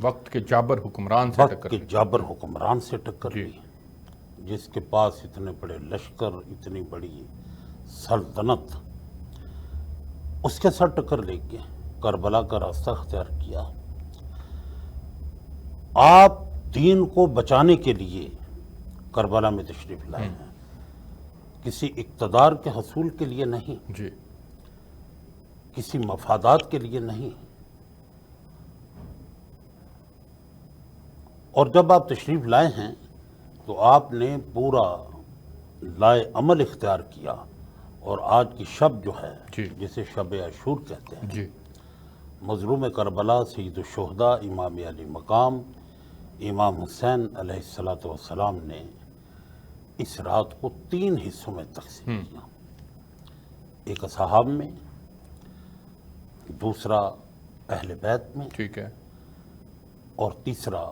وقت کے جابر حکمران سے وقت ٹکر کے لی۔ جابر حکمران سے ٹکر جی۔ لی، جس کے پاس اتنے بڑے لشکر، اتنی بڑی سلطنت، اس کے ساتھ ٹکر لے کے کربلا کا راستہ اختیار کیا۔ آپ دین کو بچانے کے لیے کربلا میں تشریف لائے ہیں، کسی اقتدار کے حصول کے لیے نہیں، جی کسی مفادات کے لیے نہیں۔ اور جب آپ تشریف لائے ہیں تو آپ نے پورا لائے عمل اختیار کیا، اور آج کی شب جو ہے جی۔ جسے شب عاشور کہتے ہیں، جی مظلوم کربلا سید الشہداء امام علی مقام امام حسین علیہ السلام نے اس رات کو 3 حصوں میں تقسیم کیا، ایک اصحاب میں، دوسرا اہل بیت میں، ٹھیک ہے۔ اور تیسرا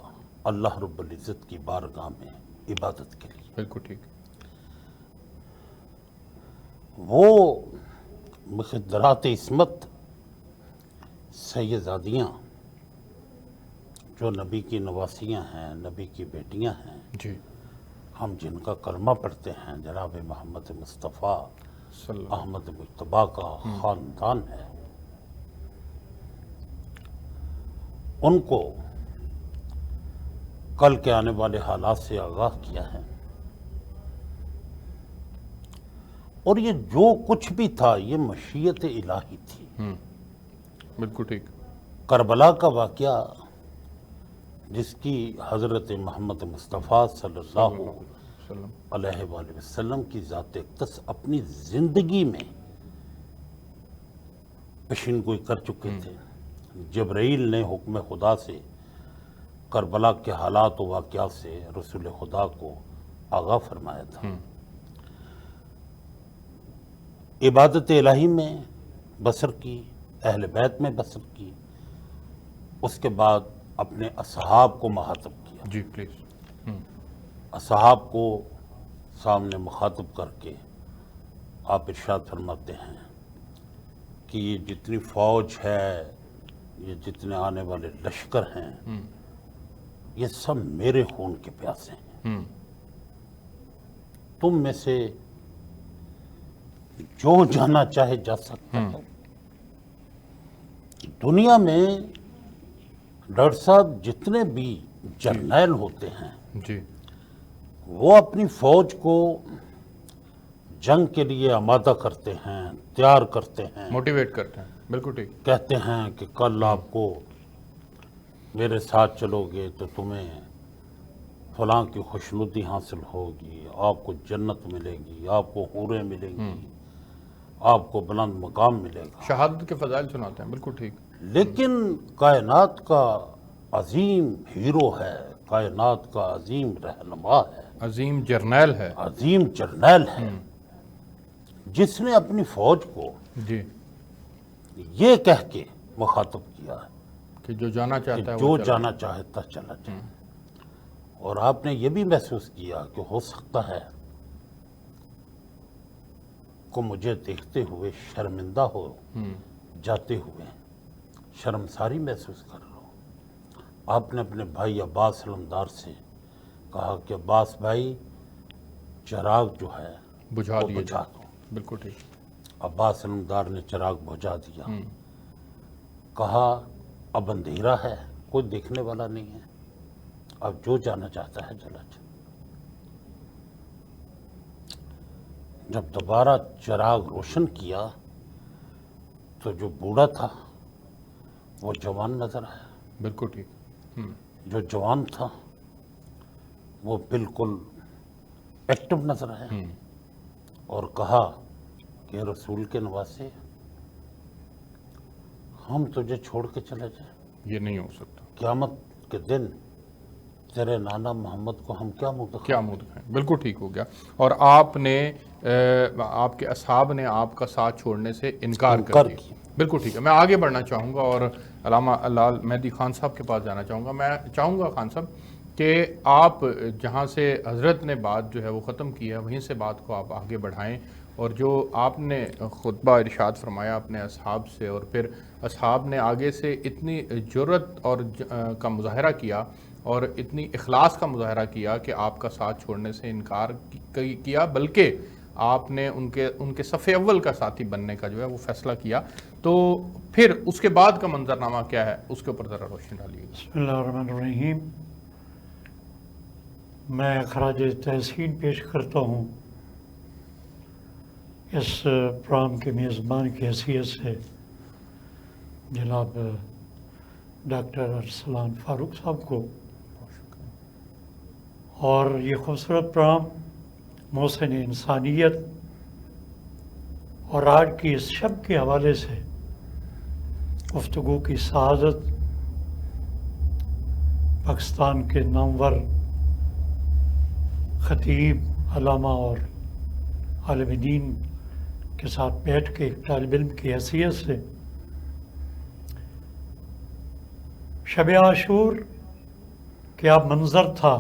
اللہ رب العزت کی بارگاہ میں عبادت کے لیے۔ بالکل ٹھیک۔ وہ مخدرات عصمت سیدزادیاں جو نبی کی نواسیاں ہیں، نبی کی بیٹیاں ہیں، جی ہم جن کا کلمہ پڑھتے ہیں، جناب محمد مصطفیٰ صلی اللہ۔ احمد مجتبیٰ کا خاندان ہے، ان کو کل کے آنے والے حالات سے آگاہ کیا ہے، اور یہ جو کچھ بھی تھا یہ مشیت الہی تھی۔ بالکل ٹھیک۔ کربلا کا واقعہ جس کی حضرت محمد مصطفیٰ صلی اللہ وسلم۔ علیہ وآلہ وسلم کی ذات اقدس اپنی زندگی میں پیشین گوئی کر چکے تھے۔ جبرائیل نے حکم خدا سے کربلا کے حالات و واقعات سے رسول خدا کو آگاہ فرمایا تھا۔ عبادت الہی میں بسر کی، اہل بیت میں بسر کی، اس کے بعد اپنے اصحاب کو مخاطب کیا۔ جی پلیز۔ اصحاب کو سامنے مخاطب کر کے آپ ارشاد فرماتے ہیں کہ یہ جتنی فوج ہے، یہ جتنے آنے والے لشکر ہیں، یہ سب میرے خون کے پیاسے ہیں۔ تم میں سے جو جانا چاہے جا سکتا ہے۔ دنیا میں ڈاکٹر صاحب جتنے بھی جرنیل ہوتے ہیں جی وہ اپنی فوج کو جنگ کے لیے آمادہ کرتے ہیں، تیار کرتے ہیں، موٹیویٹ کرتے ہیں۔ بالکل ٹھیک۔ کہتے ہیں کہ کل آپ کو میرے ساتھ چلو گے تو تمہیں فلاں کی خوشنودی حاصل ہوگی، آپ کو جنت ملے گی، آپ کو حوریں ملیں گی، آپ کو بلند مقام ملے گا۔ شہادت کے فضائل سناتے ہیں۔ بالکل ٹھیک۔ لیکن کائنات کا عظیم ہیرو ہے، کائنات کا عظیم رہنما ہے، عظیم جرنیل ہے۔ عظیم جرنیل ہے، جس نے اپنی فوج کو جی یہ کہہ کے مخاطب کیا ہے کہ جو جانا کہ چاہتا ہے جو وہ چلا جانا چاہتا چلا جائے۔ اور آپ نے یہ بھی محسوس کیا کہ ہو سکتا ہے کو مجھے دیکھتے ہوئے شرمندہ ہو جاتے ہوئے، شرمساری محسوس کر رہا ہو۔ آپ نے اپنے بھائی عباس علمدار سے کہا کہ عباس بھائی چراغ جو ہے بجھا وہ دیے بجھا جائے۔ دو۔ بالکل ٹھیک۔ عباس علمدار نے چراغ بجھا دیا، کہا اب اندھیرا ہے، کوئی دیکھنے والا نہیں ہے، اب جو جانا چاہتا ہے چلا جائے۔ جب دوبارہ چراغ روشن کیا تو جو بوڑھا تھا وہ جوان نظر آیا۔ بالکل ٹھیک۔ جو جوان تھا وہ بالکل ایکٹیو نظر آیا، اور کہا کہ رسول کے نواسے ہم تجھے چھوڑ کے چلے جائیں، یہ نہیں ہو سکتا۔ قیامت کے دن تیرے نانا محمد کو ہم کیا منہ دکھائیں؟ کیا منہ دکھائیں؟ بالکل ٹھیک ہو گیا۔ اور آپ نے آپ کے اصحاب نے آپ کا ساتھ چھوڑنے سے انکار کر دیا۔ بالکل ٹھیک ہے۔ میں آگے بڑھنا چاہوں گا اور علامہ لال مہدی خان صاحب کے پاس جانا چاہوں گا۔ میں چاہوں گا خان صاحب کہ آپ جہاں سے حضرت نے بات جو ہے وہ ختم کی ہے وہیں سے بات کو آپ آگے بڑھائیں اور جو آپ نے خطبہ ارشاد فرمایا اپنے اصحاب سے، اور پھر اصحاب نے آگے سے اتنی جرأت اور کا مظاہرہ کیا اور اتنی اخلاص کا مظاہرہ کیا کہ آپ کا ساتھ چھوڑنے سے انکار کیا، بلکہ آپ نے ان کے صف اول کا ساتھی بننے کا جو ہے وہ فیصلہ کیا، تو پھر اس کے بعد کا منظرنامہ کیا ہے اس کے اوپر ذرا روشنی ڈالیے. بسم اللہ الرحمن الرحیم. میں خراج تحسین پیش کرتا ہوں اس پروگرام کے میزبان کی حیثیت سے جناب ڈاکٹر ارسلان فاروق صاحب کو، اور یہ خوبصورت پروگرام محسن انسانیت اور آج کی اس شب کے حوالے سے گفتگو کی سعادت پاکستان کے نامور خطیب، علامہ اور عالم دین کے ساتھ بیٹھ کے ایک طالب علم کی حیثیت سے شب عاشور کیا منظر تھا،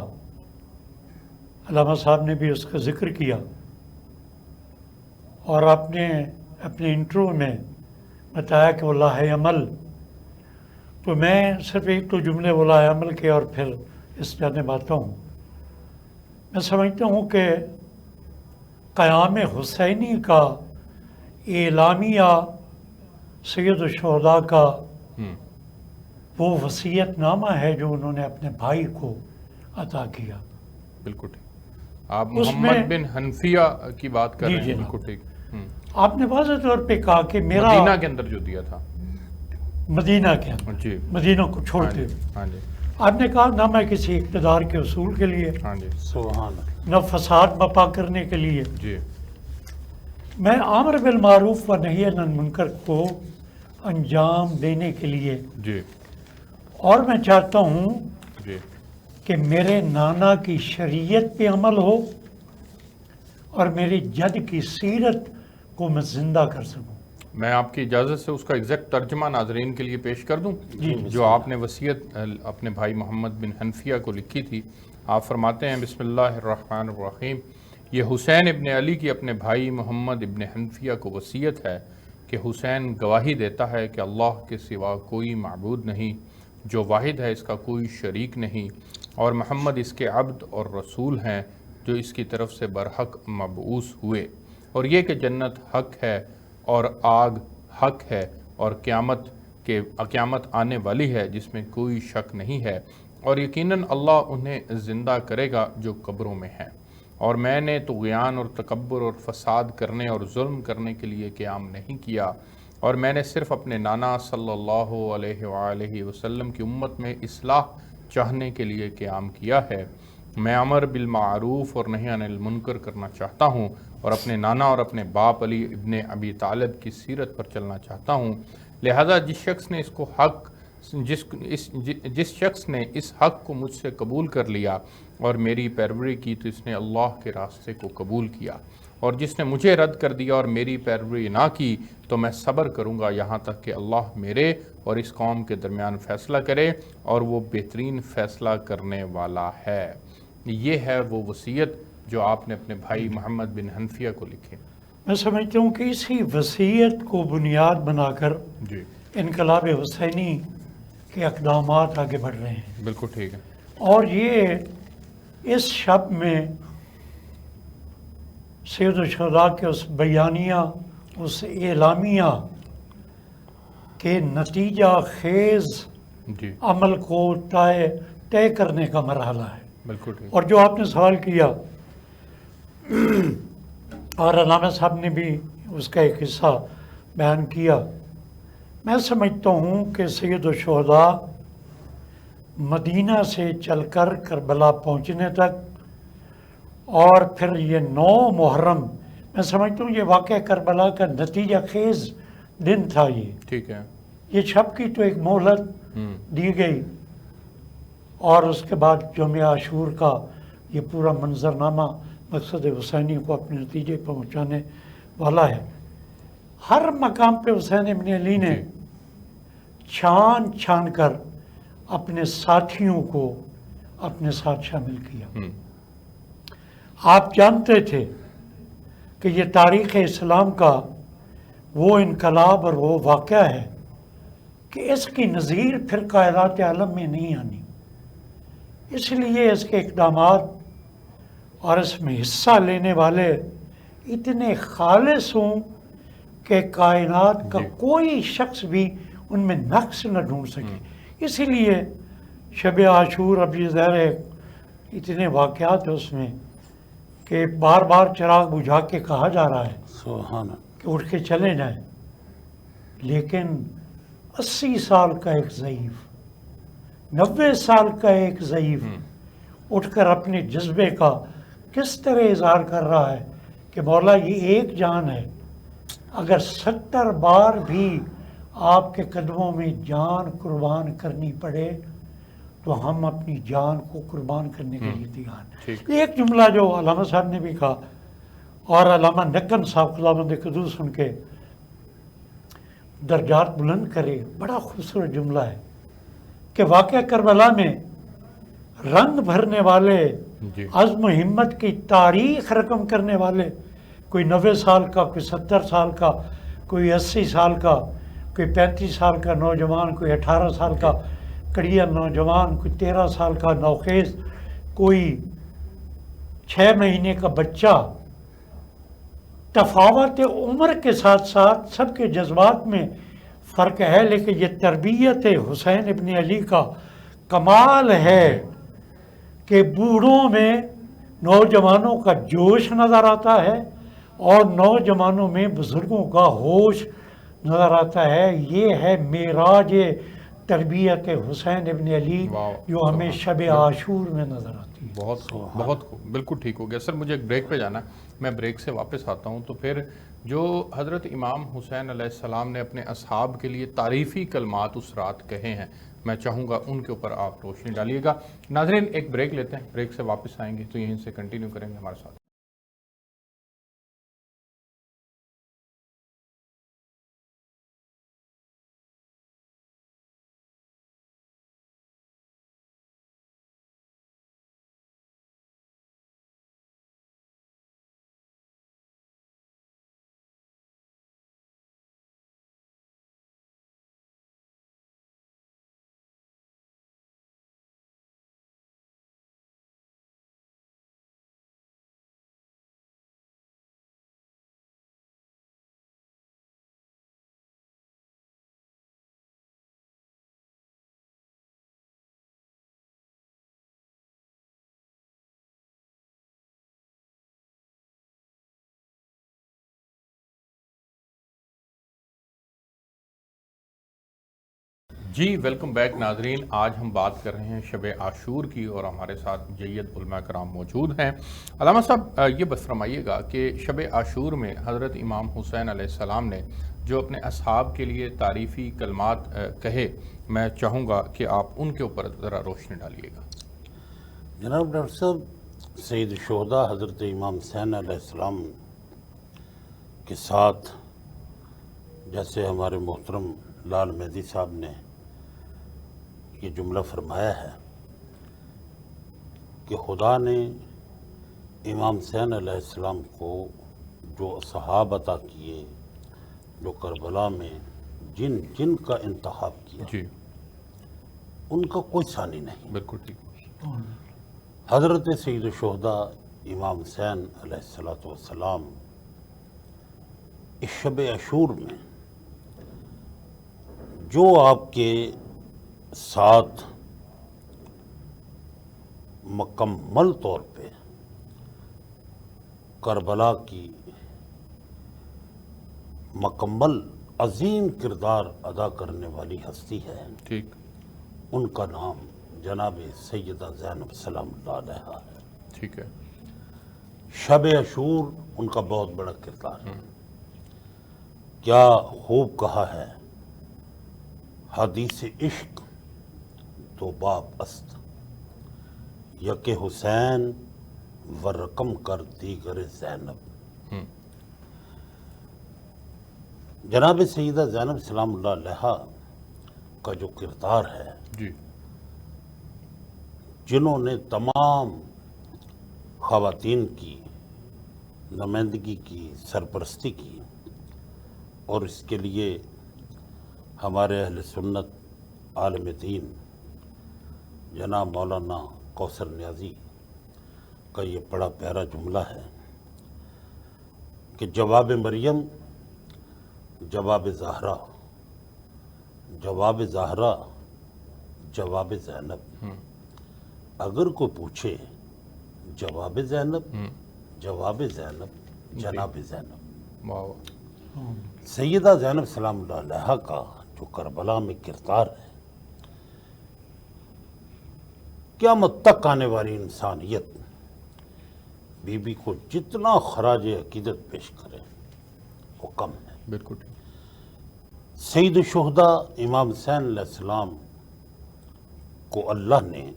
علامہ صاحب نے بھی اس کا ذکر کیا، اور آپ نے اپنے انٹرو میں بتایا کہ وہ لاہ عمل، تو میں صرف ایک تو جملے وہ لاہ عمل کے اور پھر اس جانب آتا ہوں. میں سمجھتا ہوں کہ قیام حسینی کا اعلامیہ سید الشہداء کا وہ وصیت نامہ ہے جو انہوں نے اپنے بھائی کو عطا کیا. بالکل ٹھیک. آپ محمد بن حنفیہ کی بات کر رہے ہیں. بالکل ٹھیک. آپ نے واضح طور پہ کہا کہ میرا مدینہ کے اندر جو دیا تھا، مدینہ کے اندر، جی، مدینہ کو چھوڑتے ہوئے، ہاں جی، آپ نے کہا نہ میں کسی اقتدار کے اصول کے لیے، ہاں جی، سبحان اللہ، نہ فساد برپا کرنے کے لیے، جی، میں امر بالمعروف و نہی عن المنکر کو انجام دینے کے لیے، جی، اور میں چاہتا ہوں جی، کہ میرے نانا کی شریعت پہ عمل ہو اور میری جد کی سیرت کو میں زندہ کر سکوں. میں آپ کی اجازت سے اس کا ایگزیکٹ ترجمہ ناظرین کے لیے پیش کر دوں، جو آپ نے وصیت اپنے بھائی محمد بن حنفیہ کو لکھی تھی. آپ فرماتے ہیں بسم اللہ الرحمن الرحیم. یہ حسین ابن علی کی اپنے بھائی محمد ابن حنفیہ کو وصیت ہے کہ حسین گواہی دیتا ہے کہ اللہ کے سوا کوئی معبود نہیں، جو واحد ہے اس کا کوئی شریک نہیں، اور محمد اس کے عبد اور رسول ہیں جو اس کی طرف سے برحق مبعوث ہوئے، اور یہ کہ جنت حق ہے اور آگ حق ہے، اور قیامت آنے والی ہے جس میں کوئی شک نہیں ہے، اور یقیناً اللہ انہیں زندہ کرے گا جو قبروں میں ہیں، اور میں نے طغیان اور تکبر اور فساد کرنے اور ظلم کرنے کے لیے قیام نہیں کیا، اور میں نے صرف اپنے نانا صلی اللہ علیہ وآلہ وسلم کی امت میں اصلاح چاہنے کے لیے قیام کیا ہے. میں امر بالمعروف اور نہی عن المنکر کرنا چاہتا ہوں، اور اپنے نانا اور اپنے باپ علی ابن ابی طالب کی سیرت پر چلنا چاہتا ہوں. لہذا جس شخص نے اس حق کو مجھ سے قبول کر لیا اور میری پیروی کی تو اس نے اللہ کے راستے کو قبول کیا، اور جس نے مجھے رد کر دیا اور میری پیروی نہ کی تو میں صبر کروں گا یہاں تک کہ اللہ میرے اور اس قوم کے درمیان فیصلہ کرے، اور وہ بہترین فیصلہ کرنے والا ہے. یہ ہے وہ وصیت جو آپ نے اپنے بھائی محمد بن حنفیہ کو لکھی. میں سمجھتا ہوں کہ اسی وصیت کو بنیاد بنا کر جی، انقلاب حسینی کے اقدامات آگے بڑھ رہے ہیں. بالکل ٹھیک ہے. اور یہ اس شب میں سید الشہداء کے اس بیانیہ، اس اعلامیہ کے نتیجہ خیز جی، عمل کو طے کرنے کا مرحلہ ہے. بالکل ٹھیک. اور جو آپ نے سوال کیا، اور علامہ صاحب نے بھی اس کا ایک حصہ بیان کیا، میں سمجھتا ہوں کہ سید الشہداء مدینہ سے چل کر کربلا پہنچنے تک، اور پھر یہ 9 محرم، میں سمجھتا ہوں یہ واقعہ کربلا کا نتیجہ خیز دن تھا. ٹھیک ہے. یہ شب کی تو ایک مہلت دی گئی، اور اس کے بعد یوم عاشور کا یہ پورا منظرنامہ مقصد حسینی کو اپنے نتیجے پر پہنچانے والا ہے. ہر مقام پہ حسین ابن علی نے چھان چھان کر اپنے ساتھیوں کو اپنے ساتھ شامل کیا. آپ جانتے تھے کہ یہ تاریخ اسلام کا وہ انقلاب اور وہ واقعہ ہے کہ اس کی نظیر پھر کائنات عالم میں نہیں آنی، اس لیے اس کے اقدامات اور اس میں حصہ لینے والے اتنے خالص ہوں کہ کائنات کا کوئی شخص بھی ان میں نقص نہ ڈھونڈ سکے۔ اسی لیے شب عاشور اب یہ ظاہر ہے اتنے واقعات ہیں اس میں کہ بار بار چراغ بجھا کے کہا جا رہا ہے سبحان کہ اٹھ کے چلے جائیں، لیکن 80 سال کا ایک ضعیف، 90 سال کا ایک ضعیف اٹھ کر اپنے جذبے کا کس طرح اظہار کر رہا ہے کہ مولا یہ ایک جان ہے، اگر 70 بار بھی آپ کے قدموں میں جان قربان کرنی پڑے تو ہم اپنی جان کو قربان کرنے کے لیے تیار ہیں۔ ایک جملہ جو علامہ صاحب نے بھی کہا اور علامہ نکن صاحب خداوند قدوس ان کے درجات بلند کرے، بڑا خوبصورت جملہ ہے کہ واقعہ کربلا میں رنگ بھرنے والے، عزم و ہمت کی تاریخ رقم کرنے والے، کوئی 90 سال کا، کوئی 70 سال کا، کوئی 80 سال کا، کوئی 35 سال کا نوجوان، کوئی 18 سال کا کڑیا نوجوان، کوئی 13 سال کا نوخیز، کوئی 6 مہینے کا بچہ، تفاوت عمر کے ساتھ ساتھ سب کے جذبات میں فرق ہے، لیکن یہ تربیت حسین ابن علی کا کمال ہے کہ بوڑھوں میں نوجوانوں کا جوش نظر آتا ہے اور نوجوانوں میں بزرگوں کا ہوش نظر آتا ہے۔ یہ ہے معراج تربیت حسین ابن علی جو ہمیں شب عاشور میں نظر آتی ہے۔ بہت خوب، بالکل ٹھیک ہو گیا سر۔ مجھے ایک بریک پہ جانا ہے، میں بریک سے واپس آتا ہوں تو پھر جو حضرت امام حسین علیہ السلام نے اپنے اصحاب کے لیے تعریفی کلمات اس رات کہے ہیں، میں چاہوں گا ان کے اوپر آپ روشنی ڈالیے گا۔ ناظرین ایک بریک لیتے ہیں، بریک سے واپس آئیں گے تو یہیں سے کنٹینیو کریں گے ہمارے ساتھ۔ جی ویلکم بیک ناظرین، آج ہم بات کر رہے ہیں شب عاشور کی اور ہمارے ساتھ جید علماء کرام موجود ہیں۔ علامہ صاحب یہ بس فرمائیے گا کہ شب عاشور میں حضرت امام حسین علیہ السلام نے جو اپنے اصحاب کے لیے تعریفی کلمات کہے، میں چاہوں گا کہ آپ ان کے اوپر ذرا روشنی ڈالیے گا۔ جناب ڈاکٹر صاحب، سید الشہداء حضرت امام حسین علیہ السلام کے ساتھ جیسے ہمارے محترم لال مہدی صاحب نے یہ جملہ فرمایا ہے کہ خدا نے امام حسین علیہ السلام کو جو اصحاب عطا کیے، جو کربلا میں جن جن کا انتخاب کیا، جی ان کا کوئی ثانی نہیں۔ بالکل ٹھیک۔ حضرت سید الشہداء امام حسین علیہ السلام اس شب عاشور میں جو آپ کے ساتھ مکمل طور پہ کربلا کی مکمل عظیم کردار ادا کرنے والی ہستی ہے، ٹھیک، ان کا نام جناب سیدہ زینب سلام اللہ علیہا ہے۔ ٹھیک ہے۔ شب عاشور ان کا بہت بڑا کردار ہے۔ کیا خوب کہا ہے، حدیث عشق دو باب است، یک حسین و رقم کر دیگر زینب۔ جناب سیدہ زینب سلام اللہ علیہا کا جو کردار ہے، جی جنہوں نے تمام خواتین کی نمائندگی کی، سرپرستی کی، اور اس کے لیے ہمارے اہل سنت عالم دین جناب مولانا کوثر نیازی کا یہ بڑا پیارا جملہ ہے کہ جواب مریم، جواب زہرا، جواب زہرا، جواب زینب۔ اگر کوئی پوچھے جواب زینب، جواب زینب، جناب زینب۔ واہ، سیدہ زینب سلام اللہ علیہا کا جو کربلا میں کردار ہے، قیامت تک آنے والی انسانیت بی بی کو جتنا خراج عقیدت پیش کرے وہ کم ہے۔ بالکل ٹھیک۔ سید الشہداء امام حسین علیہ السلام کو اللہ نے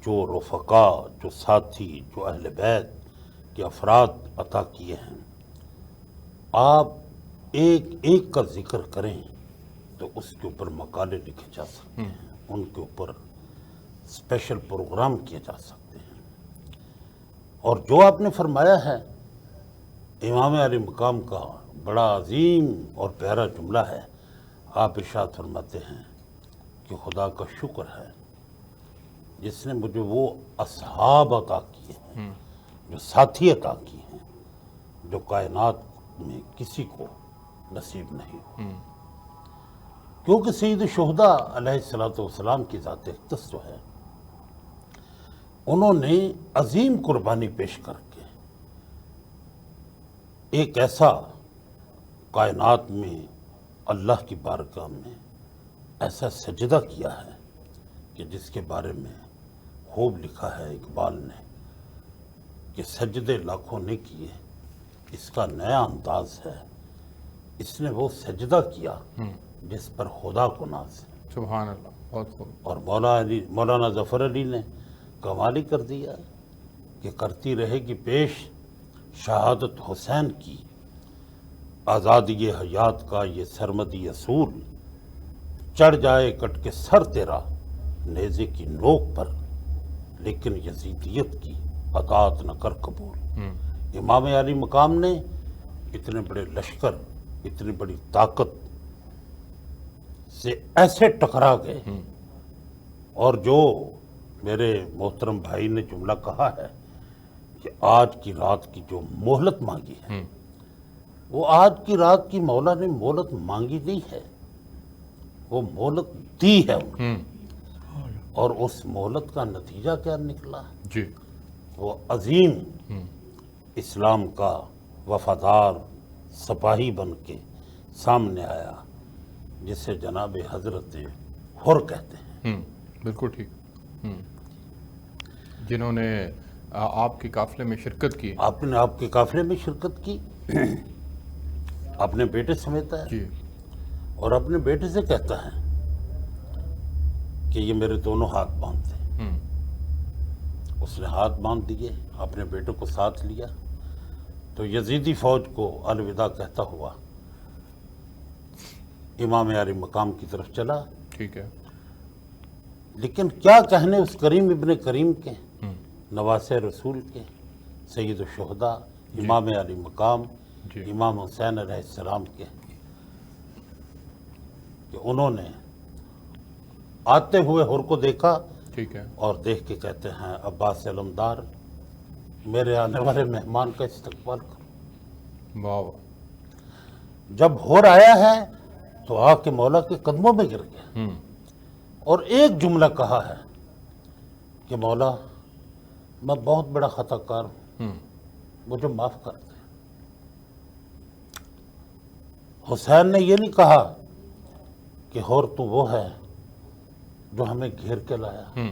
جو رفقا، جو ساتھی، جو اہل بیت کے افراد عطا کیے ہیں، آپ ایک ایک کا ذکر کریں تو اس کے اوپر مقالے لکھے جا سکتے ہیں، ان کے اوپر اسپیشل پروگرام کیے جا سکتے ہیں۔ اور جو آپ نے فرمایا ہے امام علی مقام کا بڑا عظیم اور پیارا جملہ ہے، آپ ارشاد فرماتے ہیں کہ خدا کا شکر ہے جس نے مجھے وہ اصحاب عطا کیے ہیں، جو ساتھی عطا کیے ہیں، جو کائنات میں کسی کو نصیب نہیں ہو۔ کیونکہ سید الشہداء علیہ السلام کی ذات اقدس جو ہے، انہوں نے عظیم قربانی پیش کر کے ایک ایسا کائنات میں اللہ کی بارگاہ میں ایسا سجدہ کیا ہے کہ جس کے بارے میں خوب لکھا ہے اقبال نے کہ سجدے لاکھوں نے کیے، اس کا نیا انداز ہے، اس نے وہ سجدہ کیا جس پر خدا کو ناز ہے۔ سبحان اللہ، بہت خوب۔ اور مولانا ظفر علی نے کمال ہی کر دیا کہ کرتی رہے گی پیش شہادت حسین کی، آزادی حیات کا یہ سرمدی اصول، چڑھ جائے کٹ کے سر تیرا نیزے کی نوک پر، لیکن یزیدیت کی اطاعت نہ کر قبول۔ امام علی مقام نے اتنے بڑے لشکر، اتنی بڑی طاقت سے ایسے ٹکرا گئے، اور جو میرے محترم بھائی نے جملہ کہا ہے کہ آج کی رات کی جو مہلت مانگی ہے، وہ آج کی رات کی مولا نے مہلت مانگی نہیں ہے، وہ مہلت دی ہے انہیں۔ اور اس مہلت کا نتیجہ کیا نکلا؟ جی، وہ عظیم اسلام کا وفادار سپاہی بن کے سامنے آیا، جسے جناب حضرت حر کہتے ہیں۔ بالکل ٹھیک۔ جنہوں نے آپ کے قافلے میں شرکت کی۔ آپ نے آپ کے قافلے میں شرکت کی، اپنے بیٹے سمیت ہے، جی، اور اپنے بیٹے سے کہتا ہے کہ یہ میرے دونوں ہاتھ باندھ دیں۔ اس نے ہاتھ باندھ دیے، اپنے بیٹے کو ساتھ لیا، تو یزیدی فوج کو الوداع کہتا ہوا امام علی مقام کی طرف چلا۔ ٹھیک ہے۔ لیکن کیا کہنے اس کریم ابن کریم کے، نواسے رسول کے، سید الشہداء امام علی مقام، جی، امام حسین علیہ السلام کے، کہ انہوں نے آتے ہوئے حر کو دیکھا ٹھیک ہے۔ اور دیکھ کے کہتے ہیں عباس علمدار، میرے آنے والے مہمان کا استقبال کرو۔ واہ واہ۔ جب حر آیا ہے تو آ کے مولا کے قدموں میں گر گیا اور ایک جملہ کہا ہے کہ مولا میں بہت بڑا خطا کار ہوں، مجھے معاف کر دے۔ حسین نے یہ نہیں کہا کہ حر تو وہ ہے جو ہمیں گھیر کے لایا،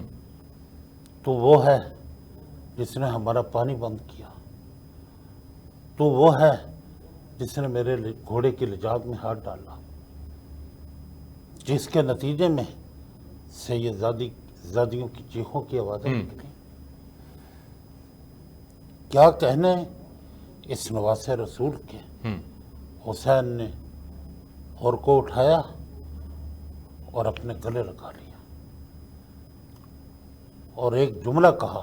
تو وہ ہے جس نے ہمارا پانی بند کیا، تو وہ ہے جس نے میرے گھوڑے کی لجاج میں ہاتھ ڈالا، جس کے نتیجے میں سید زادیوں کی چیخوں کی آوازیں نکلی۔ کیا کہنے اس نواسے رسول کے؟ حسین نے حر کو اٹھایا اور اپنے گلے لگا لیا اور ایک جملہ کہا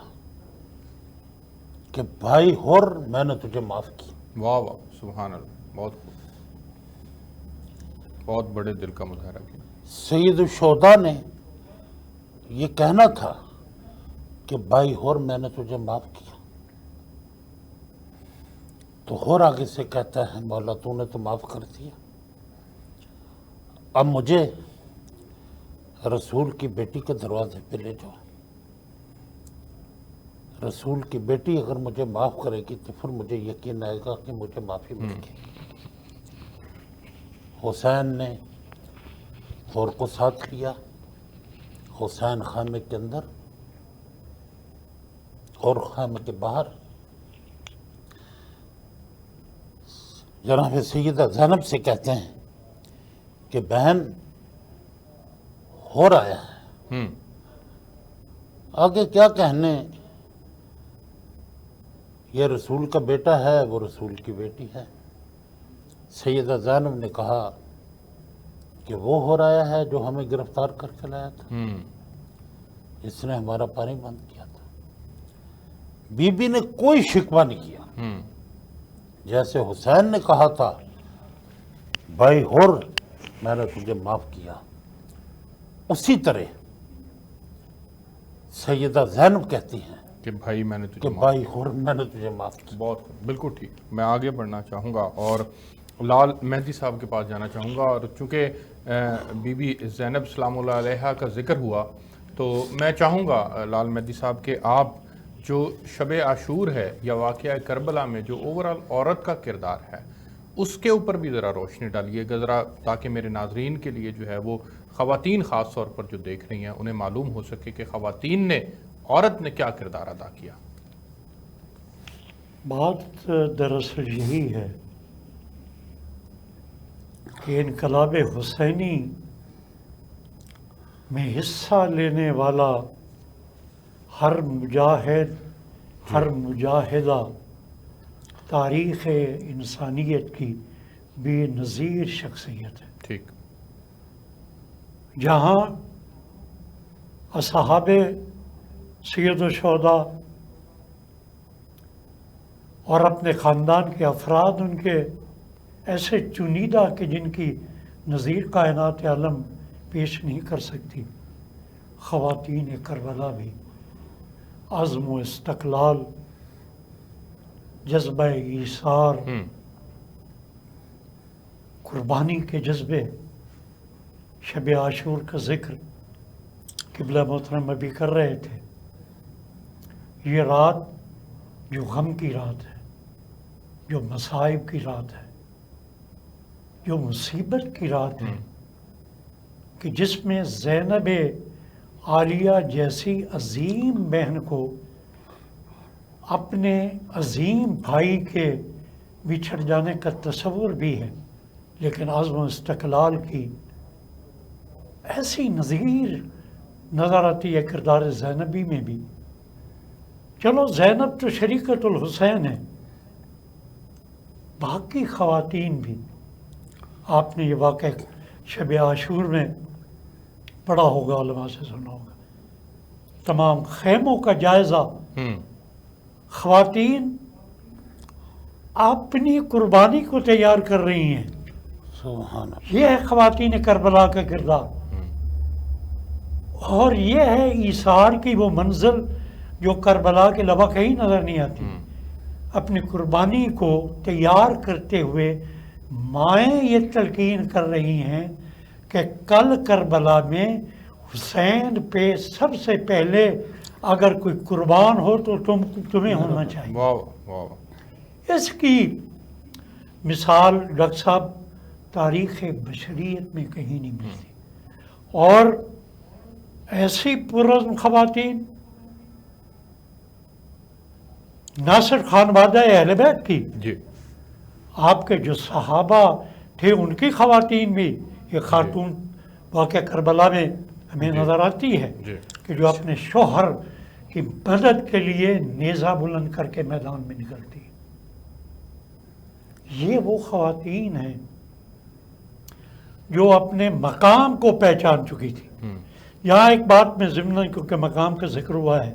کہ بھائی ہور میں نے تجھے معاف کیا. واہ واہ سبحان اللہ، بہت خوب، بہت بڑے دل کا مظاہرہ کیا. سید الشہداء نے یہ کہنا تھا کہ بھائی ہور میں نے تجھے معاف کیا، تو ہور آگے سے کہتا ہے مولا تو نے تو معاف کر دیا، اب مجھے رسول کی بیٹی کے دروازے پہ لے جاؤ. رسول کی بیٹی اگر مجھے معاف کرے گی تو پھر مجھے یقین آئے گا کہ مجھے معافی مل گئی. حسین نے ہور کو ساتھ لیا، حسین خیمے کے اندر اور خیمے کے باہر. جناب سیدہ زینب سے کہتے ہیں کہ بہن ہور آیا ہے. آگے کیا کہنے، یہ رسول کا بیٹا ہے، وہ رسول کی بیٹی ہے. سیدہ زینب نے کہا کہ وہ ہور آیا ہے جو ہمیں گرفتار کر کے لایا تھا، اس نے ہمارا پانی بند کیا تھا. بی بی نے کوئی شکوہ نہیں کیا. جیسے حسین نے کہا تھا بھائی ہور میں نے تجھے معاف کیا، اسی طرح سیدہ زینب کہتی ہیں کہ بھائی میں نے کہ تجھے معاف بھائی ہور میں نے تجھے معاف کیا. بہت خوب، بالکل ٹھیک. میں آگے بڑھنا چاہوں گا اور لال مہدی صاحب کے پاس جانا چاہوں گا، اور چونکہ بی بی زینب سلام اللہ علیہا کا ذکر ہوا تو میں چاہوں گا لال مہدی صاحب کہ آپ جو شب عاشور ہے یا واقعہ کربلا میں جو اوورال عورت کا کردار ہے اس کے اوپر بھی ذرا روشنی ڈالیے گا ذرا، تاکہ میرے ناظرین کے لیے جو ہے وہ خواتین خاص طور پر جو دیکھ رہی ہیں انہیں معلوم ہو سکے کہ خواتین نے، عورت نے کیا کردار ادا کیا. بات دراصل یہی ہے کہ انقلاب حسینی میں حصہ لینے والا ہر مجاہد، ہر مجاہدہ تاریخ انسانیت کی بے نظیر شخصیت ہے. ٹھیک. جہاں اصحاب سید الشہداء اور اپنے خاندان کے افراد ان کے ایسے چنیدہ کہ جن کی نظیر کائنات عالم پیش نہیں کر سکتی، خواتین کربلا بھی عزم و استقلال، جذبہ ایثار، قربانی کے جذبے. شب عاشور کا ذکر قبلہ محترم ابھی کر رہے تھے. یہ رات جو غم کی رات ہے، جو مصائب کی رات ہے، جو مصیبت کی رات ہے، کہ جس میں زینب عالیہ جیسی عظیم بہن کو اپنے عظیم بھائی کے بچھڑ جانے کا تصور بھی ہے، لیکن عزم و استقلال کی ایسی نظیر نظر آتی ہے کردار زینبی میں بھی. چلو زینب تو شریکت الحسین ہے، باقی خواتین بھی. آپ نے یہ واقعہ شب عاشور میں پڑھا ہوگا، علماء سے سنا ہوگا. تمام خیموں کا جائزہ خواتین اپنی قربانی کو تیار کر رہی ہیں. سبحان اللہ. یہ ہے خواتین کربلا کا کردار، اور یہ ہے ایثار کی وہ منزل جو کربلا کے علاوہ کہیں نظر نہیں آتی. اپنی قربانی کو تیار کرتے ہوئے مائیں یہ تلقین کر رہی ہیں کہ کل کربلا میں حسین پہ سب سے پہلے اگر کوئی قربان ہو تو تمہیں ہونا چاہیے. واہ واہ. اس کی مثال ڈاکٹر صاحب تاریخ بشریت میں کہیں نہیں ملتی. اور ایسی پرعزم خواتین، ناصر خانوادہ اہل بیت کی، جی. آپ کے جو صحابہ تھے ان کی خواتین بھی، ایک خاتون واقعہ کربلا میں ہمیں نظر آتی ہے کہ جو اپنے شوہر کی مدد کے لیے نیزہ بلند کر کے میدان میں نکلتی ہے. یہ وہ خواتین ہیں جو اپنے مقام کو پہچان چکی تھی. یہاں ایک بات میں ضمن کیونکہ مقام کا ذکر ہوا ہے،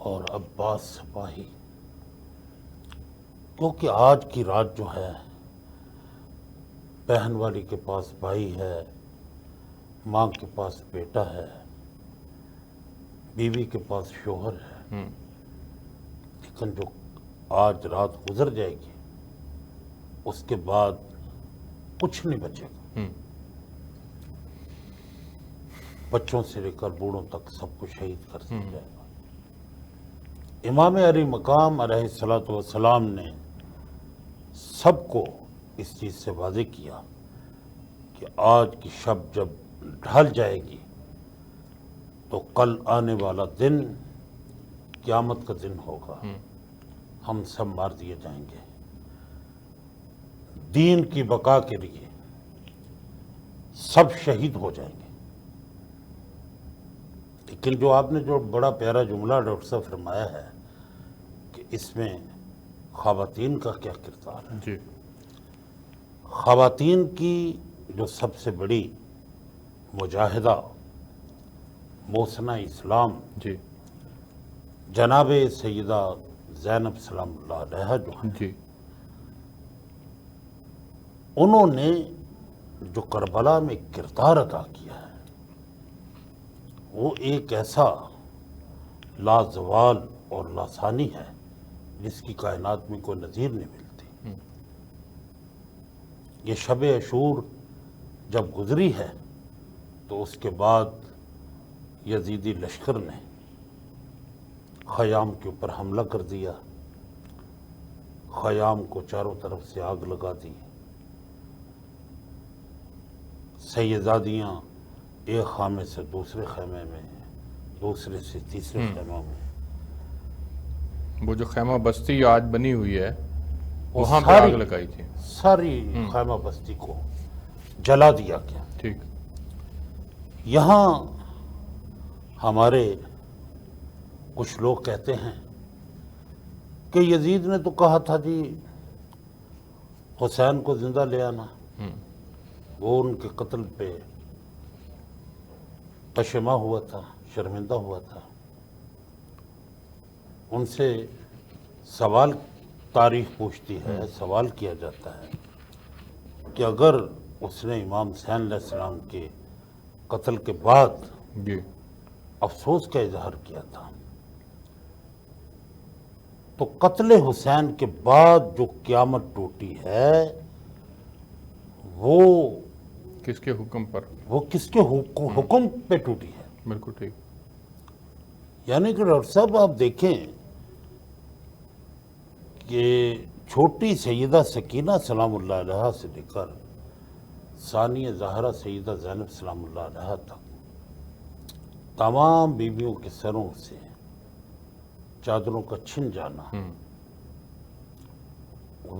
اور عباس سپاہی، کیونکہ آج کی رات جو ہے بہن والی کے پاس بھائی ہے، ماں کے پاس بیٹا ہے، بیوی کے پاس شوہر ہے، لیکن جو آج رات گزر جائے گی اس کے بعد کچھ نہیں بچے گا، بچوں سے لے کر بوڑھوں تک سب کو شہید کر دیا جائے گا۔ امام علی مقام علیہ الصلوۃ والسلام نے سب کو اس چیز سے واضح کیا کہ آج کی شب جب ڈھل جائے گی تو کل آنے والا دن قیامت کا دن ہوگا، ہم سب مار دیے جائیں گے، دین کی بقا کے لیے سب شہید ہو جائیں گے۔ لیکن جو آپ نے جو بڑا پیارا جملہ ڈاکٹر صاحب فرمایا ہے کہ اس میں خواتین کا کیا کردار ہے، جی خواتین کی جو سب سے بڑی مجاہدہ محسنہ اسلام جی جناب سیدہ زینب سلام اللہ علیہا جو ہیں، جی انہوں نے جو کربلا میں کردار ادا کیا ہے وہ ایک ایسا لازوال اور لاسانی ہے جس کی کائنات میں کوئی نظیر نہیں ملتی۔ یہ شب عاشور جب گزری ہے تو اس کے بعد یزیدی لشکر نے خیام کے اوپر حملہ کر دیا، خیام کو چاروں طرف سے آگ لگا دی، سیدادیاں ایک خیمے سے دوسرے خیمے میں، دوسرے سے تیسرے خیمہ میں، وہ جو خیمہ بستی آج بنی ہوئی ہے وہ وہاں پہ آگ لگائی تھی۔ ساری خیمہ بستی کو جلا دیا گیا۔ ٹھیک یہاں ہمارے کچھ لوگ کہتے ہیں کہ یزید نے تو کہا تھا جی حسین کو زندہ لے آنا، وہ ان کے قتل پہ پشیماں ہوا تھا، شرمندہ ہوا تھا۔ ان سے سوال تاریخ پوچھتی ہے، سوال کیا جاتا ہے کہ اگر اس نے امام حسین علیہ السلام کے قتل کے بعد جی افسوس کا اظہار کیا تھا تو قتل حسین کے بعد جو قیامت ٹوٹی ہے وہ کس کے حکم پر؟ وہ کس کے حکم پہ ٹوٹی ہے؟ بالکل ٹھیک۔ یعنی کہ ڈاکٹر صاحب آپ دیکھیں کہ چھوٹی سیدہ سکینہ سلام اللہ علیہا سے لے کر ثانیہ زہرا سیدہ زینب سلام اللہ علیہا تک تمام بیویوں کے سروں سے چادروں کا چھن جانا،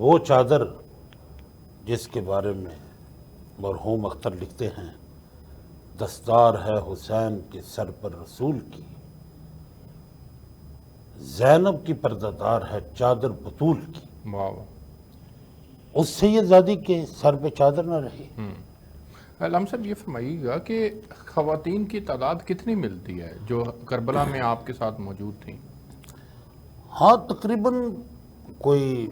وہ چادر جس کے بارے میں مرحوم اختر لکھتے ہیں دستار ہے حسین کے سر پر رسول کی، زینب کی پردہ دار ہے چادر بطول کی، واہ اس سیدزادی کے سر پہ چادر نہ رہی۔ علامہ صاحب یہ فرمائیے گا کہ خواتین کی تعداد کتنی ملتی ہے جو کربلا میں آپ کے ساتھ موجود تھیں؟ ہاں تقریباً کوئی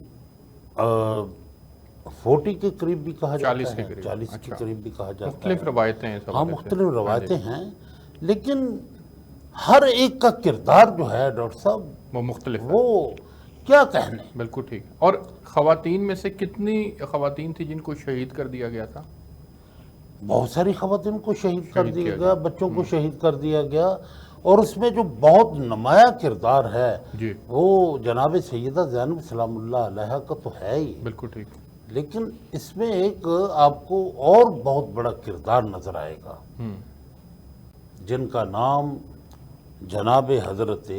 40 کے قریب بھی کہا جاتا 40 کے ہے، قریب، 40 کے اچھا۔ قریب بھی کہا جاتا ہے۔ مختلف روایتیں ہیں اس ہاں حوالے سے۔ مختلف روایتیں ہیں، لیکن ہر ایک کا کردار جو ہے ڈاکٹر صاحب وہ مختلف ہے۔ وہ کیا کہنے۔ بالکل ٹھیک۔ اور خواتین میں سے کتنی خواتین تھی جن کو شہید کر دیا گیا تھا؟ بہت ساری خواتین کو شہید کر شہید دیا کیا گیا، بچوں کو شہید کر دیا گیا، اور اس میں جو بہت نمایاں کردار ہے جی وہ جناب سیدہ زینب سلام اللہ علیہا کا تو ہے ہی، بالکل ٹھیک۔ لیکن اس میں ایک آپ کو اور بہت بڑا کردار نظر آئے گا جن کا نام جناب حضرت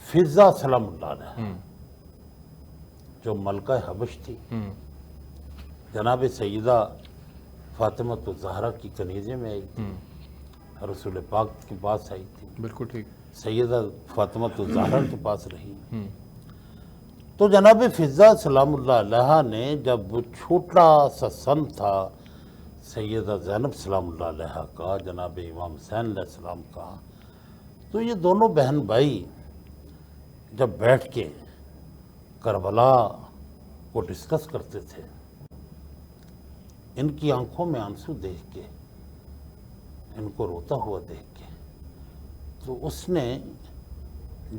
فضہ سلام اللہ علیہ جو ملکہ حبش تھی، جناب سیدہ فاطمہ الزہرا کی کنیزے میں آئی تھی، رسول پاک کے پاس آئی تھی، بالکل ٹھیک۔ سیدہ فاطمہ الزہرا کے پاس رہی۔ تو جناب فضہ سلام اللہ علیہا نے جب وہ چھوٹا سا سن تھا سیدہ زینب سلام اللہ علیہا کا، جناب امام حسین علیہ السلام کا، تو یہ دونوں بہن بھائی جب بیٹھ کے کربلا کو ڈسکس کرتے تھے، ان کی آنکھوں میں آنسو دیکھ کے، ان کو روتا ہوا دیکھ کے، تو اس نے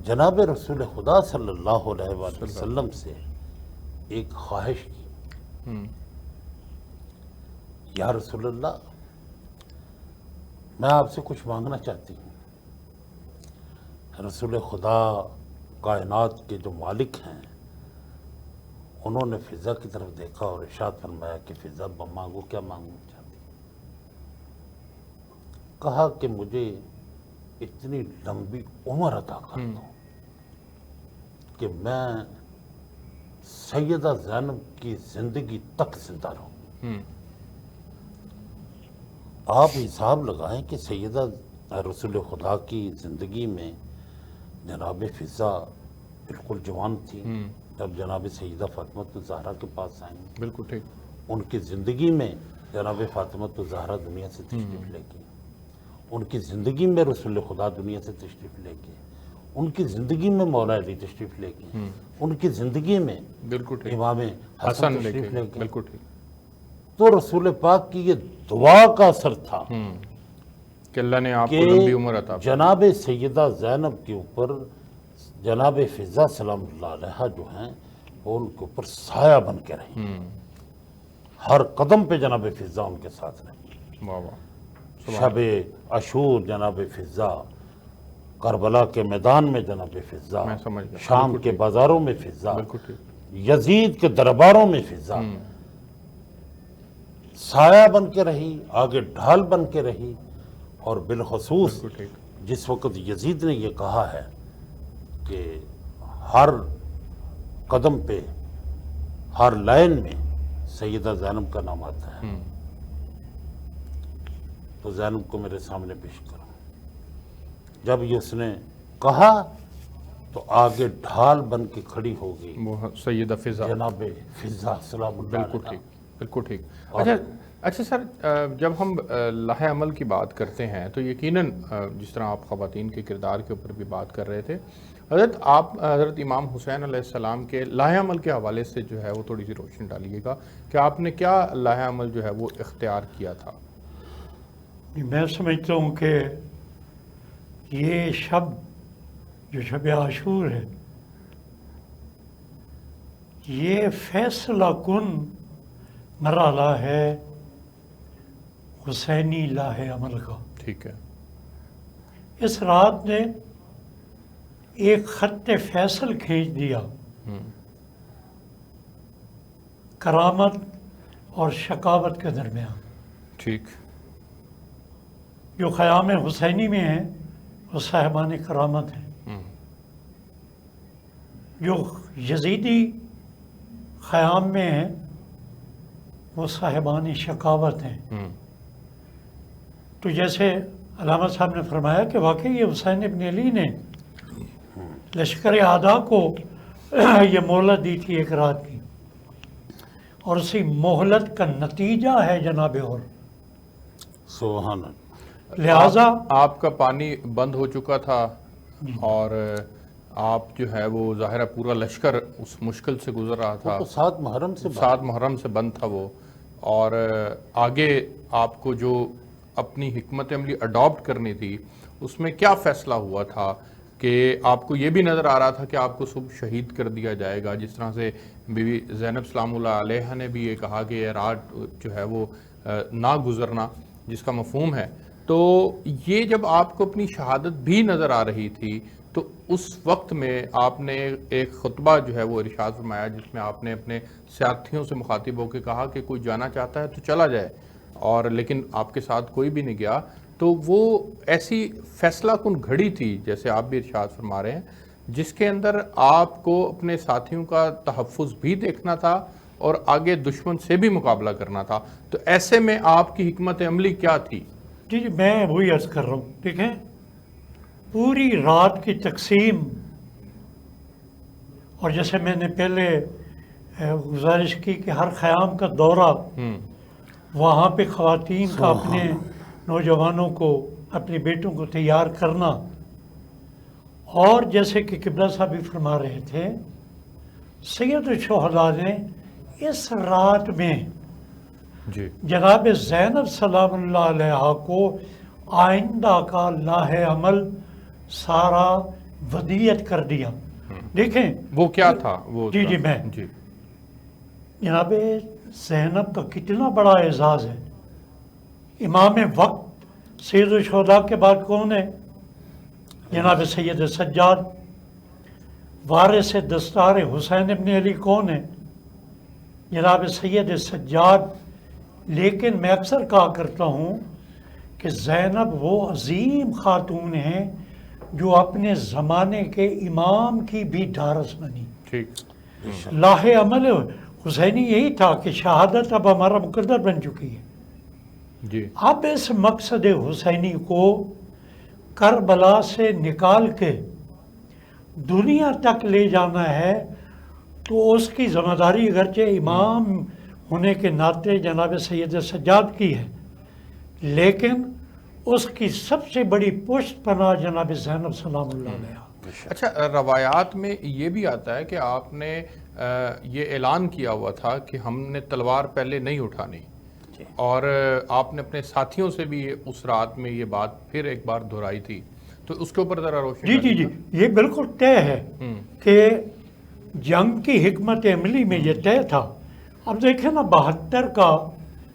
جناب رسول خدا صلی اللہ علیہ وآلہ وسلم سے ایک خواہش کی، یا رسول اللہ، میں آپ سے کچھ مانگنا چاہتی ہوں۔ رسول خدا کائنات کے جو مالک ہیں، انہوں نے فضا کی طرف دیکھا اور ارشاد فرمایا کہ فضا مانگو، کیا مانگنا چاہتی؟ کہا کہ مجھے اتنی لمبی عمر عطا کر دو کہ میں سیدہ زینب کی زندگی تک زندہ رہوں۔ آپ حساب لگائیں کہ سیدہ رسول خدا کی زندگی میں جناب فضا بالکل جوان تھی جب جناب سیدہ فاطمہ الزہرا کے پاس آئیں۔ بالکل ٹھیک۔ ان کی زندگی میں جناب فاطمہ الزہرا دنیا سے تشریف لے گئی، ان کی زندگی میں رسول خدا دنیا سے تشریف لے گئے، ان کی زندگی میں مولا علی تشریف لے گئے، ان کی زندگی میں بالکل ٹھیک، امام حسن لے تشریف کے، لے گئے۔ بالکل ٹھیک، تو رسول پاک کی یہ دعا کا اثر تھا کہ اللہ نے آپ کو کہ لمبی عمر عطا فرمائی۔ جناب سیدہ زینب کے اوپر جناب فضا سلام اللہ علیہ جو ہیں وہ ان کے اوپر سایہ بن کے رہی، ہر قدم پہ جناب فضا ان کے ساتھ رہی۔ واہ واہ، شب عاشور جناب فضا، کربلا کے میدان میں جناب فضا، میں سمجھ گیا، شام بالکل کے ٹھیک، بازاروں میں فضا، بالکل ٹھیک، یزید کے درباروں میں فضا، سایہ بن کے رہی، آگے ڈھال بن کے رہی، اور بالخصوص بالکل ٹھیک، جس وقت یزید نے یہ کہا ہے کہ ہر قدم پہ، ہر لائن میں سیدہ زینب کا نام آتا ہے، تو زینب کو میرے سامنے پیش کرو۔ جب یہ اس نے کہا تو آگے ڈھال بن کے کھڑی ہو گئی وہ سیدہ فضا، جناب فضا سلام اللہ بالکل علیہ۔ ٹھیک، بالکل ٹھیک۔ اچھا سر، جب ہم لاہ عمل کی بات کرتے ہیں تو یقیناً جس طرح آپ خواتین کے کردار کے اوپر بھی بات کر رہے تھے، آپ حضرت امام حسین علیہ السلام کے لاہ عمل کے حوالے سے جو ہے وہ تھوڑی سی روشنی ڈالیے گا کہ آپ نے کیا لاہ عمل جو ہے وہ اختیار کیا تھا؟ میں سمجھتا ہوں کہ یہ شب جو شب عاشور ہے، یہ فیصلہ کن مرحلہ ہے حسینی لاہ عمل کا۔ ٹھیک ہے، اس رات نے ایک خط فیصل کھینچ دیا کرامت اور شقاوت کے درمیان۔ ٹھیک، جو خیام حسینی میں ہیں وہ صاحبان کرامت ہیں، جو یزیدی خیام میں ہیں وہ صاحبان شقاوت ہیں۔ تو جیسے علامہ صاحب نے فرمایا کہ واقعی یہ حسین ابن علی نے لشکر اعداء کو یہ مہلت دی تھی ایک رات کی، اور اسی مہلت کا نتیجہ ہے جناب اور سبحان اللہ۔ لہٰذا آپ کا پانی بند ہو چکا تھا اور آپ جو ہے وہ ظاہر ہے پورا لشکر اس مشکل سے گزر رہا تھا، وہ تو 7 محرم سے 7 محرم سے بند تھا وہ، اور آگے آپ کو جو اپنی حکمت عملی اڈاپٹ کرنی تھی اس میں کیا فیصلہ ہوا تھا کہ آپ کو یہ بھی نظر آ رہا تھا کہ آپ کو صبح شہید کر دیا جائے گا، جس طرح سے بی بی زینب سلام اللہ علیہ نے بھی یہ کہا کہ یہ رات جو ہے وہ نہ گزرنا، جس کا مفہوم ہے، تو یہ جب آپ کو اپنی شہادت بھی نظر آ رہی تھی تو اس وقت میں آپ نے ایک خطبہ جو ہے وہ ارشاد فرمایا جس میں آپ نے اپنے ساتھیوں سے مخاطب ہو کے کہا کہ کوئی جانا چاہتا ہے تو چلا جائے، اور لیکن آپ کے ساتھ کوئی بھی نہیں گیا، تو وہ ایسی فیصلہ کن گھڑی تھی جیسے آپ بھی ارشاد فرما رہے ہیں جس کے اندر آپ کو اپنے ساتھیوں کا تحفظ بھی دیکھنا تھا اور آگے دشمن سے بھی مقابلہ کرنا تھا، تو ایسے میں آپ کی حکمت عملی کیا تھی؟ جی میں وہی عرض کر رہا ہوں، دیکھیں پوری رات کی تقسیم، اور جیسے میں نے پہلے گزارش کی کہ ہر خیام کا دورہ، وہاں پہ خواتین کا اپنے نوجوانوں کو، اپنے بیٹوں کو تیار کرنا، اور جیسے کہ قبلہ صاحب بھی فرما رہے تھے، سید الشہداء نے اس رات میں جی جناب زینب سلام اللہ علیہ کو آئندہ کا لاہ عمل سارا ودیعت کر دیا. دیکھیں وہ کیا تھا وہ جی میں جی جناب زینب کا کتنا بڑا اعزاز ہے. امام وقت سید الشہداء کے بعد کون ہے؟ جناب سید سجاد. وارث دستار حسین ابن علی کون ہے؟ جناب سید سجاد. لیکن میں اکثر کہا کرتا ہوں کہ زینب وہ عظیم خاتون ہیں جو اپنے زمانے کے امام کی بھی ڈھارس بنی. ٹھیک لاہ عمل حسینی یہی تھا کہ شہادت اب ہمارا مقدر بن چکی ہے. جی اب اس مقصد حسینی کو کربلا سے نکال کے دنیا تک لے جانا ہے تو اس کی ذمہ داری اگرچہ امام ہونے کے ناطے جناب سید سجاد کی ہے، لیکن اس کی سب سے بڑی پشت پناہ جناب زینب سلام اللہ علیہ. اچھا، روایات میں یہ بھی آتا ہے کہ آپ نے یہ اعلان کیا ہوا تھا کہ ہم نے تلوار پہلے نہیں اٹھانی، اور آپ نے اپنے ساتھیوں سے بھی اس رات میں یہ بات پھر ایک بار دہرائی تھی، تو اس کے اوپر ذرا روشنی جی یہ بالکل طے ہے کہ جنگ کی حکمت عملی میں یہ طے تھا. اب دیکھیں نا 72 کا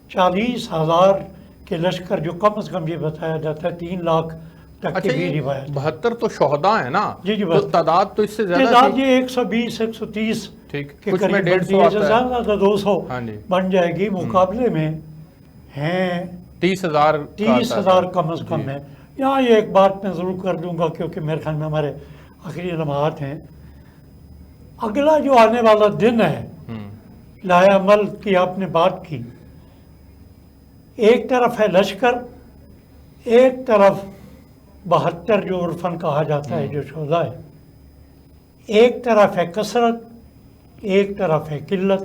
40,000 کے لشکر جو کم از کم یہ بتایا جاتا ہے 3 لاکھ تک کی بھی روایت. 72 تو شہداء ہیں نا، جی تو تعداد تو اس سے زیادہ تعداد تھی. یہ 120 130 ٹھیک، کے کچھ میں قریب 150 بنتی ہے، آتا ہے. زیادہ 200 ہاں جی، بن جائے گی. مقابلے میں ہیں 30,000 کم از کم ہے. یہاں یہ ایک بات میں ضرور کر دوں گا کیونکہ میرے خیال میں ہمارے آخری لمحات ہیں. اگلا جو آنے والا دن ہے، لاہ عمل کی آپ نے بات کی، ایک طرف ہے لشکر، ایک طرف 72 جو عرفاً کہا جاتا ہے جو شہداء ہے، ایک طرف ہے کثرت، ایک طرف ہے قلت،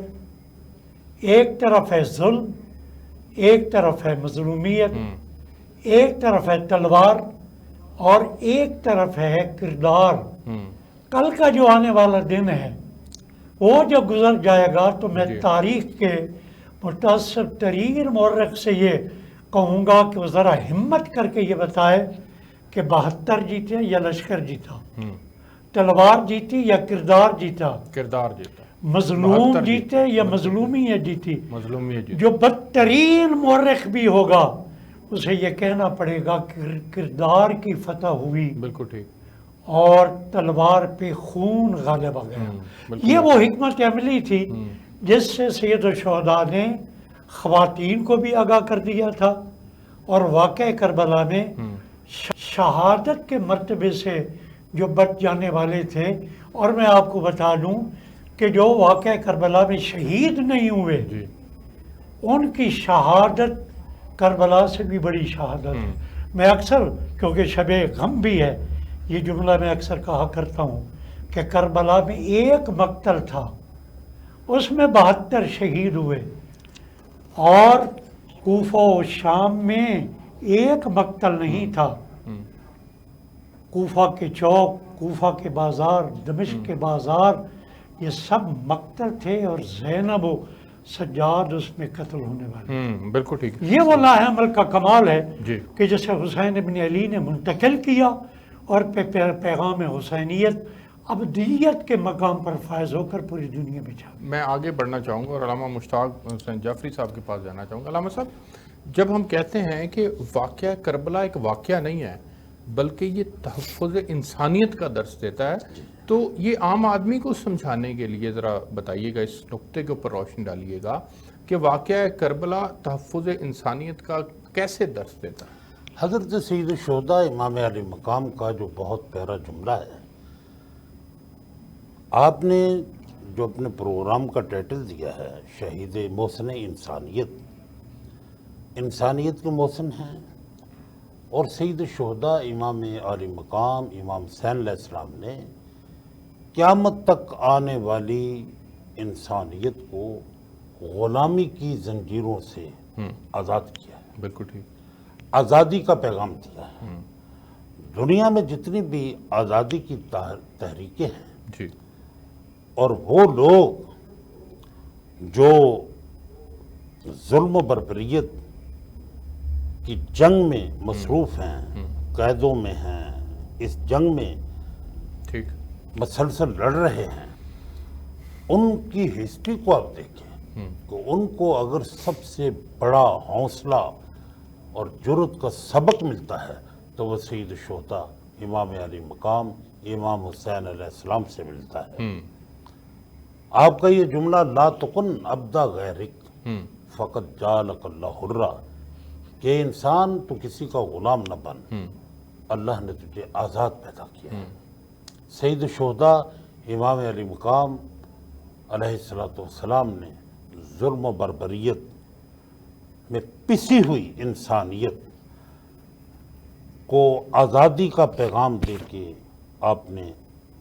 ایک طرف ہے ظلم، ایک طرف ہے مظلومیت، ایک طرف ہے تلوار، اور ایک طرف ہے کردار. کل کا جو آنے والا دن ہے وہ جب گزر جائے گا تو میں تاریخ کے متعصب ترین مورخ سے یہ کہوں گا کہ وہ ذرا ہمت کر کے یہ بتائے کہ 72 جیتے یا لشکر جیتا، تلوار جیتی یا کردار جیتا، کردار جیتا، مظلوم جیتے یا مظلومیت جیتی. مظلومیت جیتا. جو بدترین مورخ بھی ہوگا اسے یہ کہنا پڑے گا کہ کردار کی فتح ہوئی بالکل ٹھیک. اور تلوار پہ خون غالب آ گیا. یہ وہ حکمت عملی تھی جس سے سید الشہداء نے خواتین کو بھی آگاہ کر دیا تھا، اور واقعہ کربلا میں شہادت کے مرتبے سے جو بچ جانے والے تھے. اور میں آپ کو بتا دوں کہ جو واقعہ کربلا میں شہید نہیں ہوئے ان کی شہادت کربلا سے بھی بڑی شہادت ہے. میں اکثر، کیونکہ شب غم بھی ہے، یہ جملہ میں اکثر کہا کرتا ہوں کہ کربلا میں ایک مقتل تھا، اس میں 72 شہید ہوئے، اور کوفہ و شام میں ایک مقتل نہیں تھا. کوفہ کے چوک، کوفہ کے بازار، دمشق کے بازار، یہ سب مقتل تھے، اور زینب و سجاد اس میں قتل ہونے والے. بالکل ٹھیک. یہ وہ لاہ عمل کا کمال ہے جی کہ جسے حسین ابن علی نے منتقل کیا، اور پیغام حسینیت ابدیت کے مقام پر فائز ہو کر پوری دنیا میں چھا. میں آگے بڑھنا چاہوں گا اور علامہ مشتاق حسین جعفری صاحب کے پاس جانا چاہوں گا. علامہ صاحب، جب ہم کہتے ہیں کہ واقعہ کربلا ایک واقعہ نہیں ہے بلکہ یہ تحفظ انسانیت کا درس دیتا ہے، تو یہ عام آدمی کو سمجھانے کے لیے ذرا بتائیے گا، اس نقطے کے اوپر روشنی ڈالیے گا کہ واقعہ کربلا تحفظ انسانیت کا کیسے درس دیتا ہے. حضرت سید الشہداء امام علی مقام کا جو بہت پیارا جملہ ہے، آپ نے جو اپنے پروگرام کا ٹائٹل دیا ہے شہید محسن انسانیت، انسانیت کے محسن ہیں، اور سید الشہداء امام علی مقام امام حسین علیہ السلام نے قیامت تک آنے والی انسانیت کو غلامی کی زنجیروں سے آزاد کیا ہے. بالکل ٹھیک. آزادی کا پیغام دیا ہے. دنیا میں جتنی بھی آزادی کی تحریکیں ہیں جی اور وہ لوگ جو ظلم و بربریت کی جنگ میں مصروف ہیں، قیدوں میں ہیں، اس جنگ میں ٹھیک مسلسل لڑ رہے ہیں، ان کی ہسٹری کو آپ دیکھیں کہ ان کو اگر سب سے بڑا حوصلہ اور جرأت کا سبق ملتا ہے تو وہ سید الشہداء امام علی مقام امام حسین علیہ السلام سے ملتا ہے۔ آپ کا یہ جملہ لا تکن عبدا غیرک فقط جعلک اللہ حرا، کہ انسان تو کسی کا غلام نہ بن، اللہ نے تجھے آزاد پیدا کیا ہے۔ سید الشہداء امام علی مقام علیہ السلام نے ظلم و بربریت میں پسی ہوئی انسانیت کو آزادی کا پیغام دے کے آپ نے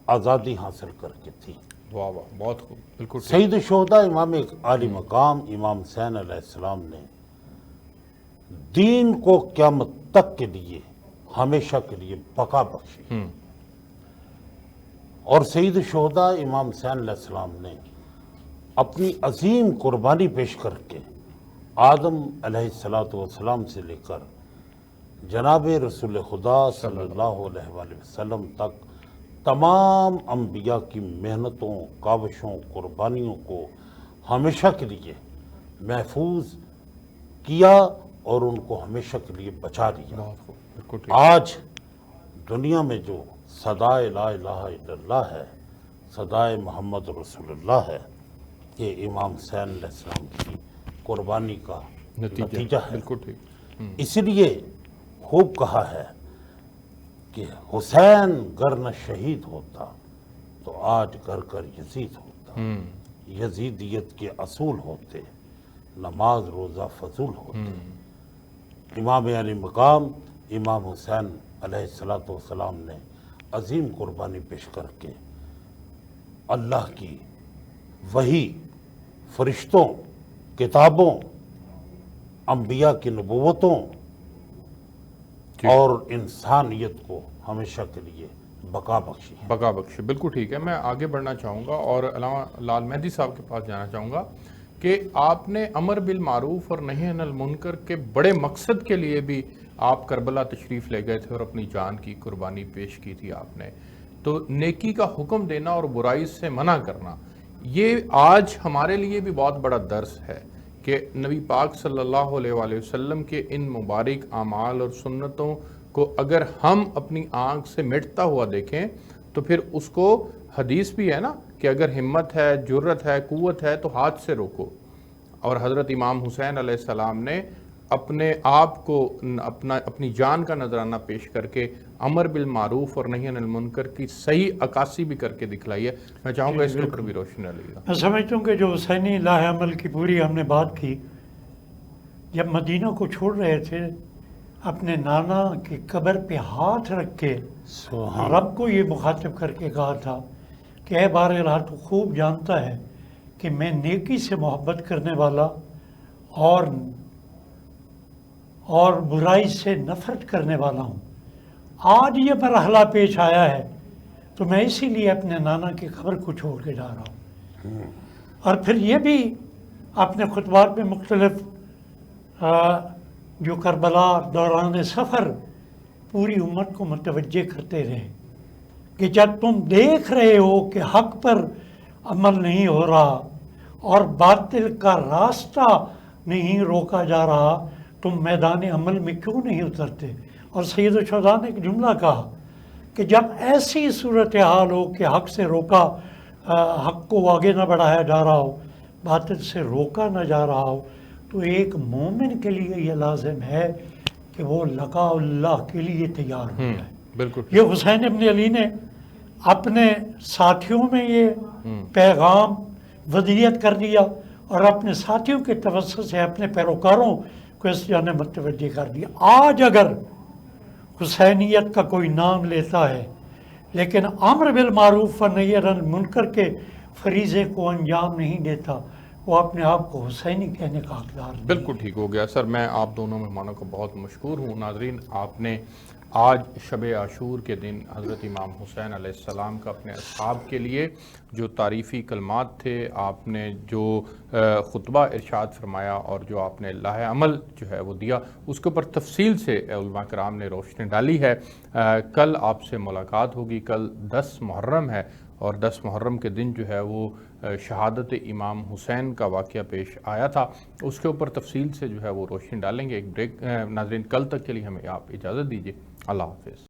آزادی حاصل کر کے تھی۔ واہ واہ، بہت خوب، بالکل ٹھیک۔ سید الشہداء امام علی مقام امام حسین علیہ السلام نے دین کو قیامت تک کے لیے ہمیشہ کے لیے بقا بخشی، اور سید الشہداء امام حسین علیہ السلام نے اپنی عظیم قربانی پیش کر کے آدم علیہ السلام سے لے کر جناب رسول خدا صلی اللہ علیہ وآلہ وسلم تک تمام انبیاء کی محنتوں، کاوشوں، قربانیوں کو ہمیشہ کے لیے محفوظ کیا اور ان کو ہمیشہ کے لیے بچا لیا۔ بہت خوب، بالکل ٹھیک۔ آج دنیا میں جو صدائے لا الہ الا اللہ ہے، صدائے محمد رسول اللہ ہے، یہ امام حسین علیہ السلام کی قربانی کا نتیجہ ہے۔ بالکل ٹھیک۔ اس لیے خوب کہا ہے کہ حسین گر نہ شہید ہوتا تو آج گھر کر یزید ہوتا، یزیدیت کے اصول ہوتے نماز روزہ فضول ہوتے۔ امام علی مقام امام حسین علیہ السلام نے عظیم قربانی پیش کر کے اللہ کی وحی، فرشتوں، کتابوں، انبیاء کی نبوتوں اور انسانیت کو ہمیشہ کے لیے بقا بخشی ہے۔ بقا بخشی، بالکل ٹھیک ہے۔ میں آگے بڑھنا چاہوں گا اور علامہ لال مہدی صاحب کے پاس جانا چاہوں گا کہ آپ نے امر بالمعروف اور نہی عن المنکر کے بڑے مقصد کے لیے بھی آپ کربلا تشریف لے گئے تھے اور اپنی جان کی قربانی پیش کی تھی آپ نے۔ تو نیکی کا حکم دینا اور برائی سے منع کرنا، یہ آج ہمارے لیے بھی بہت بڑا درس ہے کہ نبی پاک صلی اللہ علیہ وآلہ وسلم کے ان مبارک اعمال اور سنتوں کو اگر ہم اپنی آنکھ سے مٹتا ہوا دیکھیں تو پھر اس کو، حدیث بھی ہے نا کہ اگر ہمت ہے، جرت ہے، قوت ہے تو ہاتھ سے روکو۔ اور حضرت امام حسین علیہ السلام نے اپنے آپ کو اپنی جان کا نذرانہ پیش کر کے امر بالمعروف اور نہی عن المنکر کی صحیح عکاسی بھی کر کے دکھلائی ہے۔ میں چاہوں گا اس کے اوپر بھی روشنی ڈالیے گا۔ میں سمجھتا ہوں کہ جو حسینی لاہ عمل کی پوری ہم نے بات کی، جب مدینہ کو چھوڑ رہے تھے اپنے نانا کی قبر پہ ہاتھ رکھ کے رب کو یہ مخاطب کر کے کہا تھا کہ اے بار الہ، تو خوب جانتا ہے کہ میں نیکی سے محبت کرنے والا اور برائی سے نفرت کرنے والا ہوں۔ آج یہ مرحلہ پیش آیا ہے تو میں اسی لیے اپنے نانا کی قبر کو چھوڑ کے جا رہا ہوں۔ اور پھر یہ بھی اپنے خطبات میں مختلف جو کربلا دوران سفر پوری امت کو متوجہ کرتے رہے کہ جب تم دیکھ رہے ہو کہ حق پر عمل نہیں ہو رہا اور باطل کا راستہ نہیں روکا جا رہا، تم میدان عمل میں کیوں نہیں اترتے؟ اور سید الشہداء نے ایک جملہ کہا کہ جب ایسی صورتحال ہو کہ حق سے روکا، حق کو آگے نہ بڑھایا جا رہا ہو، باطل سے روکا نہ جا رہا ہو، تو ایک مومن کے لیے یہ لازم ہے کہ وہ لقاء اللہ کے لیے تیار ہو جائے۔ بالکل یہ حسین ابن علی نے اپنے ساتھیوں میں یہ پیغام ودیت کر دیا اور اپنے ساتھیوں کے توسط سے اپنے پیروکاروں کو اس جانب متوجہ کر دیا۔ آج اگر حسینیت کا کوئی نام لیتا ہے لیکن امر بالمعروف و نہی عن المنکر کے فریضے کو انجام نہیں دیتا، وہ اپنے آپ کو حسینی کہنے کا حقدار نہیں ہے۔ بالکل ٹھیک ہو گیا سر۔ میں آپ دونوں مہمانوں کو بہت مشکور ہوں۔ ناظرین، آپ نے آج شب عاشور کے دن حضرت امام حسین علیہ السلام کا اپنے اصحاب کے لیے جو تعریفی کلمات تھے، آپ نے جو خطبہ ارشاد فرمایا اور جو آپ نے لاہ عمل جو ہے وہ دیا، اس کے اوپر تفصیل سے علماء کرام نے روشنی ڈالی ہے۔ کل آپ سے ملاقات ہوگی، کل 10 محرم ہے اور 10 محرم کے دن جو ہے وہ شہادت امام حسین کا واقعہ پیش آیا تھا، اس کے اوپر تفصیل سے جو ہے وہ روشنی ڈالیں گے۔ ایک بریک ناظرین، کل تک کے لیے ہمیں آپ اجازت دیجیے، اللہ حافظ۔